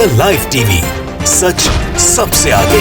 The live TV, सच सबसे आगे।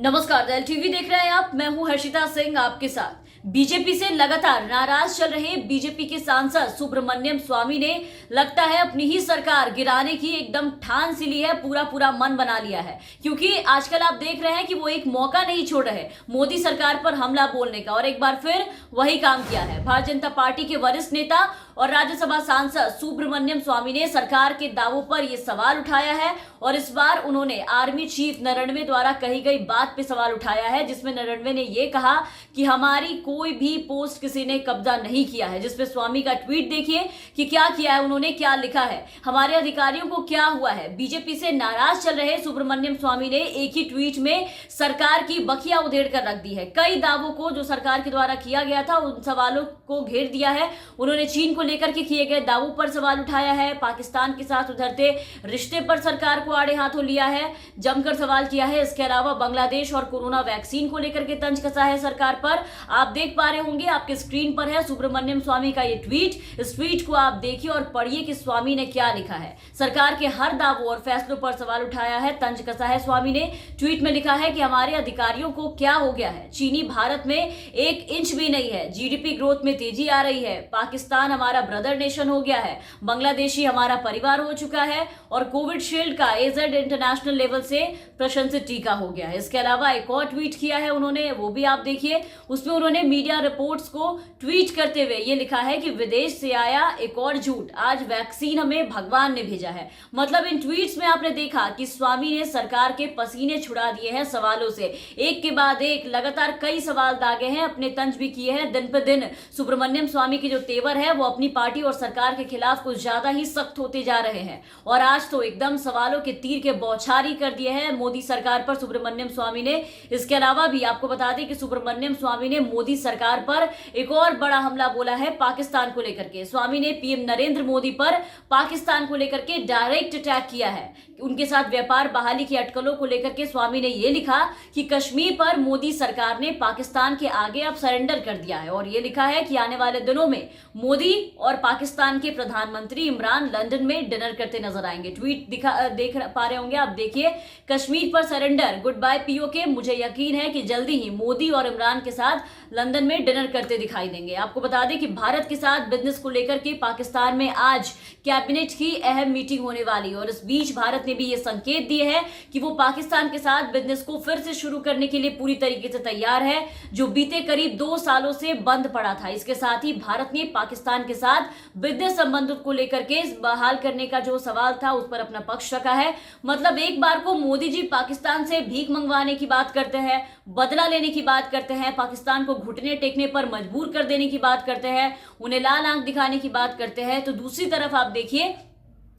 नमस्कार, द टीवी देख रहे हैं आप। मैं हूं हर्षिता सिंह आपके साथ। बीजेपी से लगातार नाराज चल रहे बीजेपी के सांसद सुब्रमण्यम स्वामी ने लगता है अपनी ही सरकार गिराने की एकदम ठान सी ली है, पूरा मन बना लिया है। क्योंकि आजकल आप देख रहे हैं कि वो एक मौका नहीं छोड़ रहे मोदी सरकार पर हमला बोलने का, और एक बार फिर वही काम किया है। भारतीय जनता पार्टी के वरिष्ठ नेता और राज्यसभा सांसद सुब्रमण्यम स्वामी ने सरकार के दावों पर यह सवाल उठाया है, और इस बार उन्होंने आर्मी चीफ नरवणे द्वारा कही गई बात पे सवाल उठाया है, जिसमें नरवणे ने यह कहा कि हमारी कोई भी पोस्ट किसी ने कब्जा नहीं किया है। जिसपे स्वामी का ट्वीट देखिए कि क्या किया है उन्होंने, क्या लिखा है, हमारे अधिकारियों को क्या हुआ है। बीजेपी से नाराज चल रहे सुब्रमण्यम स्वामी ने एक ही ट्वीट में सरकार की बखिया उधेड़ कर रख दी है। कई दावों को जो सरकार के द्वारा किया गया था उन सवालों को घेर दिया है। उन्होंने चीन को लेकर के किए गए दावों पर सवाल उठाया है, पाकिस्तान के साथ उधरते रिश्ते पर सरकार को आड़े हाथों लिया है, जमकर सवाल किया है। इसके अलावा बांग्लादेश और कोरोना वैक्सीन को लेकर के तंज कसा है सरकार पर। आप देख पा रहे होंगे, आपके स्क्रीन पर है सुब्रमण्यम स्वामी का ये ट्वीट। इस ट्वीट को आप देखिए और पढ़िए कि स्वामी ने क्या लिखा है। सरकार के हर दावों और फैसलों पर सवाल उठाया है, तंज कसा है स्वामी ने। ट्वीट में लिखा है कि हमारे अधिकारियों को क्या हो गया है, चीनी भारत में 1 इंच भी नहीं है, जीडीपी ग्रोथ में तेजी आ रही है, पाकिस्तान हमारा ब्रदर नेशन हो गया है, बांग्लादेशी हमारा परिवार हो चुका है, और कोविडशील्ड का एजेड इंटरनेशनल लेवल से प्रशंसित टीका हो गया है। इसके अलावा एक और ट्वीट किया है उन्होंने, वो भी आप देखिए। उसमें उन्होंने मीडिया रिपोर्ट्स को ट्वीट करते हुए ये लिखा है कि विदेश से आया एक और झूठ, आज वैक्सीन हमें भगवान ने भेजा है। मतलब इन ट्वीट्स में आपने देखा कि स्वामी ने सरकार के पसीने छुड़ा दिए हैं सवालों से। एक के बाद एक लगातार कई सवाल दागे हैं, अपने तंज भी किए हैं। दिन पर दिन सुब्रमण्यम स्वामी की जो तेवर है वो अपनी पार्टी और सरकार के खिलाफ कुछ ज्यादा ही सख्त होते जा रहे हैं, और आज तो एकदम सवालों के तीर के बौछार ही कर दिए हैं मोदी सरकार पर सुब्रमण्यम स्वामी ने। इसके अलावा भी आपको बता दें कि सुब्रमण्यम स्वामी ने मोदी सरकार पर एक और बड़ा हमला बोला है पाकिस्तान को लेकर के। स्वामी ने पीएम नरेंद्र मोदी पर पाकिस्तान को लेकर के डायरेक्ट अटैक किया है। उनके साथ व्यापार बहाली की अटकलों को लेकर के स्वामी ने यह लिखा कि कश्मीर पर मोदी सरकार ने पाकिस्तान के आगे अब सरेंडर कर दिया है, और यह लिखा है कि आने वाले दिनों में मोदी और पाकिस्तान के प्रधानमंत्री इमरान लंदन में डिनर करते नजर आएंगे। ट्वीट देख पा रहे होंगे आप, देखिए, कश्मीर पर सरेंडर, गुड बाय पीओके। मुझे यकीन है कि जल्दी ही मोदी और इमरान के साथ लंदन में डिनर करते दिखाई देंगे। आपको बता दें कि भारत के साथ बिजनेस को लेकर के पाकिस्तान में आज कैबिनेट की अहम मीटिंग होने वाली है, और इस बीच भारत ने भी ये संकेत दिए हैं कि वो पाकिस्तान के साथ बिजनेस को फिर से शुरू करने के लिए पूरी तरीके से तैयार है, जो बीते करीब 2 सालों से बंद पड़ा था। इसके साथ ही भारत ने पाकिस्तान के साथ बिजनेस संबंधों को लेकर के बहाल करने का जो सवाल था उस पर अपना पक्ष रखा है। मतलब एक बार को मोदी जी पाकिस्तान से भीख मंगवाने की बात करते हैं, बदला लेने की बात करते हैं, पाकिस्तान को घुटने टेकने पर मजबूर कर देने की बात करते हैं, उन्हें लाल आंख दिखाने की बात करते हैं, तो दूसरी तरफ आप देखिए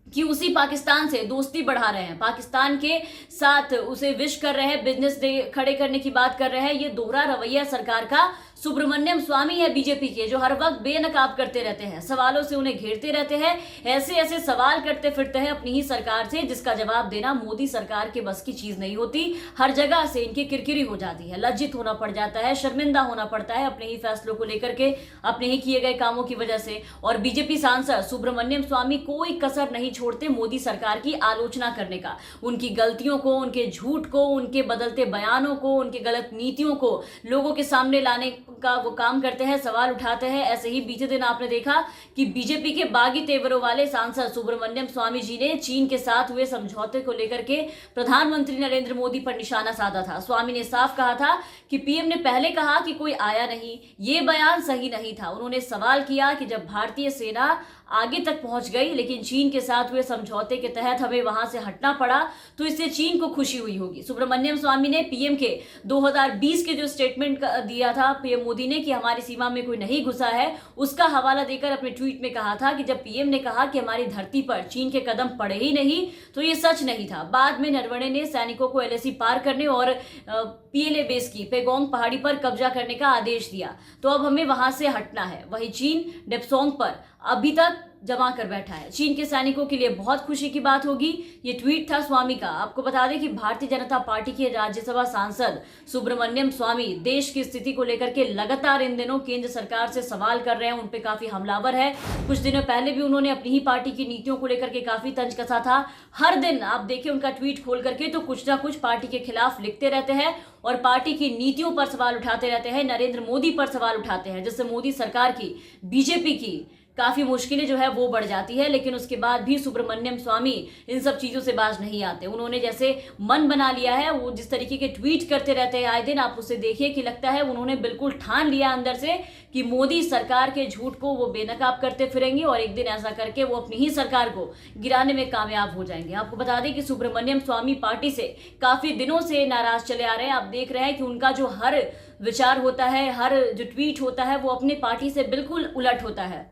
कि उसी पाकिस्तान से दोस्ती बढ़ा रहे हैं, पाकिस्तान के साथ उसे विश कर रहे हैं, बिजनेस खड़े करने की बात कर रहे हैं। ये दोहरा रवैया सरकार का सुब्रमण्यम स्वामी है बीजेपी के, जो हर वक्त बेनकाब करते रहते हैं, सवालों से उन्हें घेरते रहते हैं, ऐसे सवाल करते फिरते हैं अपनी ही सरकार से, जिसका जवाब देना मोदी सरकार के बस की चीज नहीं होती। हर जगह से इनकी किरकिरी हो जाती है, लज्जित होना पड़ जाता है, शर्मिंदा होना पड़ता है अपने ही फैसलों को लेकर के, अपने ही किए गए कामों की वजह से। और बीजेपी सांसद सुब्रमण्यम स्वामी कोई कसर नहीं छोड़ते मोदी सरकार की आलोचना करने का, उनकी गलतियों को, उनके झूठ को, उनके बदलते बयानों को, उनके गलत नीतियों को लोगों के सामने लाने का वो काम करते हैं, सवाल उठाते हैं। ऐसे ही बीते दिन आपने देखा कि बीजेपी के बागी तेवरों वाले सांसद सुब्रमण्यम स्वामी जी ने चीन के साथ हुए समझौते को लेकर के प्रधानमंत्री नरेंद्र मोदी पर निशाना साधा था। स्वामी ने साफ कहा था कि पीएम ने पहले कहा कि कोई आया नहीं, ये बयान सही नहीं था। उन्होंने सवाल किया कि जब भारतीय सेना आगे तक पहुंच गई, लेकिन चीन के साथ हुए समझौते के तहत हमें वहां से हटना पड़ा, तो इससे चीन को खुशी हुई होगी। सुब्रमण्यम स्वामी ने पीएम के 2020 के जो स्टेटमेंट दिया था पीएम मोदी ने कि हमारी सीमा में कोई नहीं घुसा है, उसका हवाला देकर अपने ट्वीट में कहा था कि जब पीएम ने कहा कि हमारी धरती पर चीन के कदम पड़े ही नहीं, तो ये सच नहीं था। बाद में नरवणे ने सैनिकों को एलएसी पार करने और पीएलए बेस की पेगोंग पहाड़ी पर कब्जा करने का आदेश दिया, तो अब हमें वहां से हटना है। वही चीन डेप्सोंग पर अभी तक जमा कर बैठा है। चीन के सैनिकों के लिए बहुत खुशी की बात होगी। ये ट्वीट था स्वामी का। आपको बता दें कि भारतीय जनता पार्टी के राज्यसभा सांसद सुब्रमण्यम स्वामी देश की स्थिति को लेकर के लगातार इन दिनों केंद्र सरकार से सवाल कर रहे हैं, उन पे काफी हमलावर है। कुछ दिनों पहले भी उन्होंने अपनी ही पार्टी की नीतियों को लेकर के काफी तंज कसा था। हर दिन आप देखिए उनका ट्वीट खोल करके तो कुछ ना कुछ पार्टी के खिलाफ लिखते रहते हैं और पार्टी की नीतियों पर सवाल उठाते रहते हैं, नरेंद्र मोदी पर सवाल उठाते हैं, जिससे मोदी सरकार की, बीजेपी की काफी मुश्किलें जो है वो बढ़ जाती है। लेकिन उसके बाद भी सुब्रमण्यम स्वामी इन सब चीजों से बाज नहीं आते। उन्होंने जैसे मन बना लिया है, वो जिस तरीके के ट्वीट करते रहते हैं आए दिन, आप उससे देखिए कि लगता है उन्होंने बिल्कुल ठान लिया अंदर से कि मोदी सरकार के झूठ को वो बेनकाब करते फिरेंगे और एक दिन ऐसा करके वो अपनी ही सरकार को गिराने में कामयाब हो जाएंगे। आपको बता दें कि सुब्रमण्यम स्वामी पार्टी से काफी दिनों से नाराज चले आ रहे हैं। आप देख रहे हैं कि उनका जो हर विचार होता है, हर जो ट्वीट होता है, वो अपनी पार्टी से बिल्कुल उलट होता है।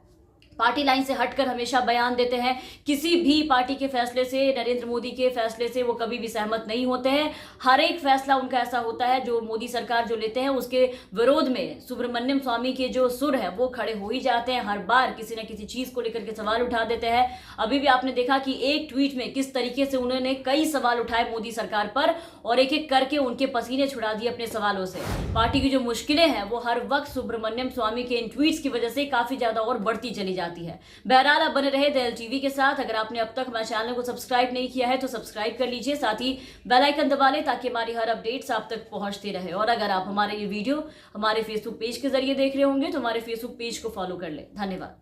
पार्टी लाइन से हटकर हमेशा बयान देते हैं। किसी भी पार्टी के फैसले से, नरेंद्र मोदी के फैसले से वो कभी भी सहमत नहीं होते हैं। हर एक फैसला उनका ऐसा होता है जो मोदी सरकार जो लेते हैं उसके विरोध में सुब्रमण्यम स्वामी के जो सुर है वो खड़े हो ही जाते हैं। हर बार किसी न किसी चीज को लेकर के सवाल उठा देते हैं। अभी भी आपने देखा कि एक ट्वीट में किस तरीके से उन्होंने कई सवाल उठाए मोदी सरकार पर और एक एक करके उनके पसीने छुड़ा दिए अपने सवालों से। पार्टी की जो मुश्किलें हैं वो हर वक्त सुब्रमण्यम स्वामी के इन ट्वीट्स की वजह से काफी ज्यादा और बढ़ती चली जाती है। बहरहाल आप बने रहे दल टीवी के साथ। अगर आपने अब तक हमारे चैनल को सब्सक्राइब नहीं किया है तो सब्सक्राइब कर लीजिए, साथ ही बेल आइकन दबा लें ताकि हमारी हर अपडेट्स आप तक पहुंचती रहे। और अगर आप हमारे ये वीडियो हमारे फेसबुक पेज के जरिए देख रहे होंगे तो हमारे फेसबुक पेज को फॉलो कर लें। धन्यवाद।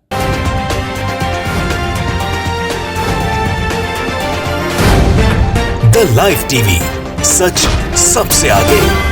द लाइव टीवी, सच सबसे आगे।